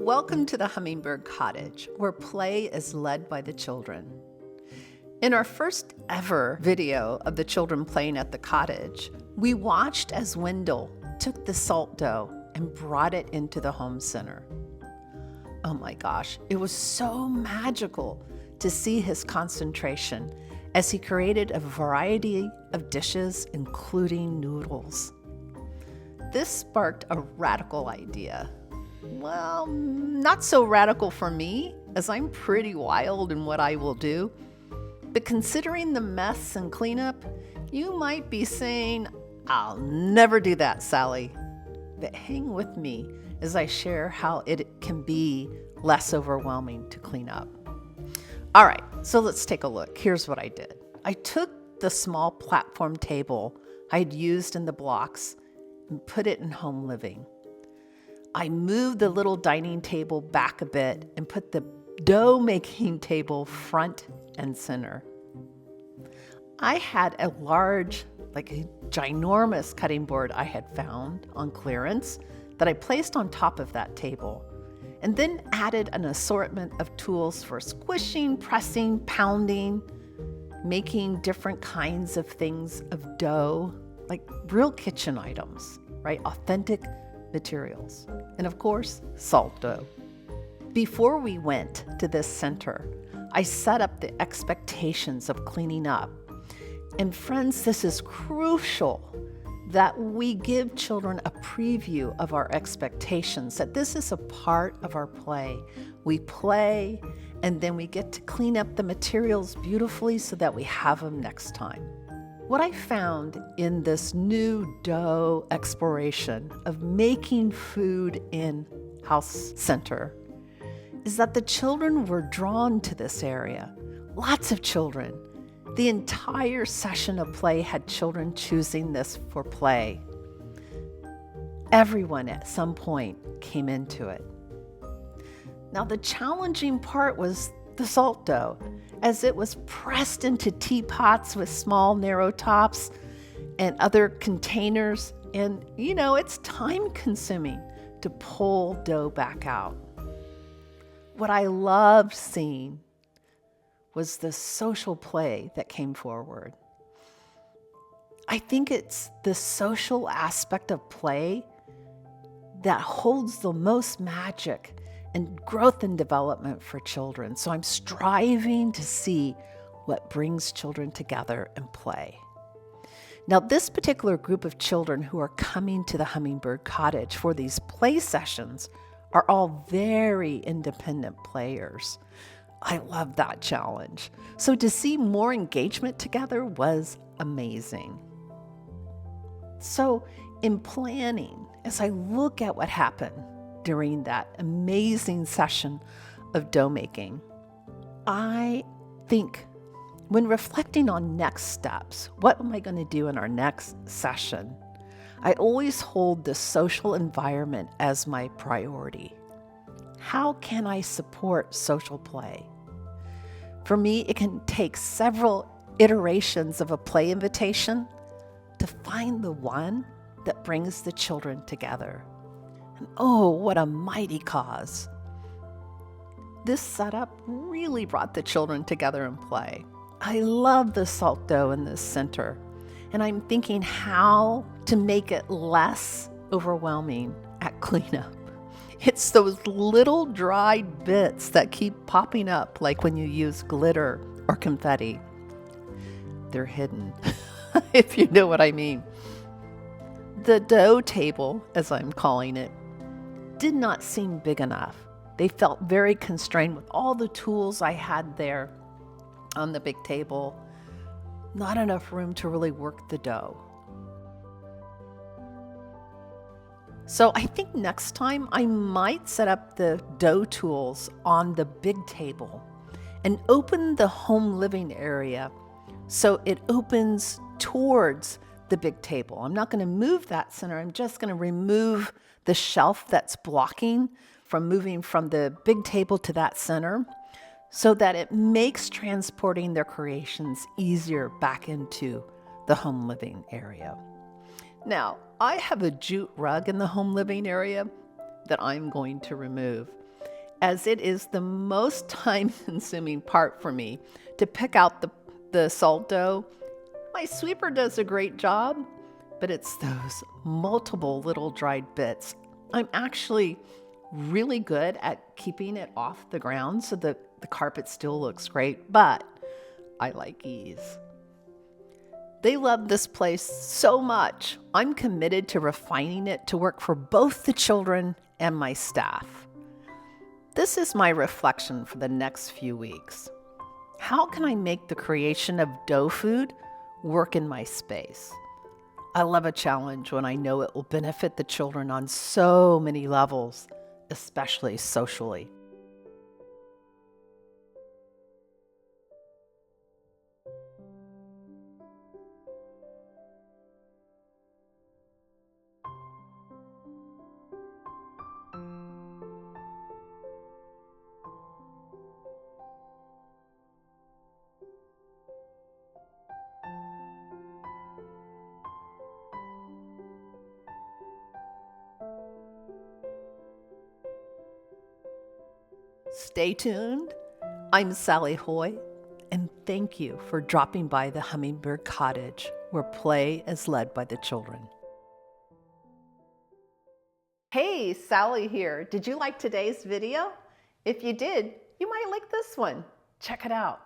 Welcome to the Hummingbird Cottage, where play is led by the children. In our first ever video of the children playing at the cottage, we watched as Wendall took the salt dough and brought it into the home center. Oh my gosh, it was so magical to see his concentration as he created a variety of dishes, including noodles. This sparked a radical idea. Well, not so radical for me, as I'm pretty wild in what I will do. But considering the mess and cleanup, you might be saying, "I'll never do that, Sally." But hang with me as I share how it can be less overwhelming to clean up. All right, so let's take a look. Here's what I did. I took the small platform table I'd used in the blocks and put it in home living. I moved the little dining table back a bit and put the dough making table front and center. I had a large, a ginormous cutting board I had found on clearance that I placed on top of that table, and then added an assortment of tools for squishing, pressing, pounding, making different kinds of things of dough, like real kitchen items, right? Authentic materials. And of course, salt dough. Before we went to this center, I set up the expectations of cleaning up. And friends, this is crucial that we give children a preview of our expectations, that this is a part of our play. We play, and then we get to clean up the materials beautifully so that we have them next time. What I found in this new dough exploration of making food in house center is that the children were drawn to this area. Lots of children. The entire session of play had children choosing this for play. Everyone at some point came into it. Now the challenging part was the salt dough, as it was pressed into teapots with small narrow tops and other containers. And it's time consuming to pull dough back out. What I loved seeing was the social play that came forward. I think it's the social aspect of play that holds the most magic and growth and development for children. So I'm striving to see what brings children together and play. Now, this particular group of children who are coming to the Hummingbird Cottage for these play sessions are all very independent players. I love that challenge. So to see more engagement together was amazing. So in planning, as I look at what happened during that amazing session of dough making, I think when reflecting on next steps, what am I going to do in our next session? I always hold the social environment as my priority. How can I support social play? For me, it can take several iterations of a play invitation to find the one that brings the children together. And oh, what a mighty cause. This setup really brought the children together in play. I love the salt dough in this center, and I'm thinking how to make it less overwhelming at cleanup. It's those little dried bits that keep popping up, like when you use glitter or confetti. They're hidden, if you know what I mean. The dough table, as I'm calling it, did not seem big enough. They felt very constrained with all the tools I had there on the big table. Not enough room to really work the dough. So I think next time I might set up the dough tools on the big table and open the home living area so it opens towards the big table. I'm not going to move that center. I'm just going to remove the shelf that's blocking from moving from the big table to that center so that it makes transporting their creations easier back into the home living area. Now, I have a jute rug in the home living area that I'm going to remove. as it is the most time-consuming part for me to pick out the salt dough. My sweeper does a great job, but it's those multiple little dried bits. I'm actually really good at keeping it off the ground so that the carpet still looks great, but I like ease. They love this place so much. I'm committed to refining it to work for both the children and my staff. This is my reflection for the next few weeks. How can I make the creation of dough food work in my space? I love a challenge when I know it will benefit the children on so many levels, especially socially. Stay tuned. I'm Sally Hoy, and thank you for dropping by the Hummingbird Cottage, where play is led by the children. Hey, Sally here. Did you like today's video? If you did, you might like this one. Check it out.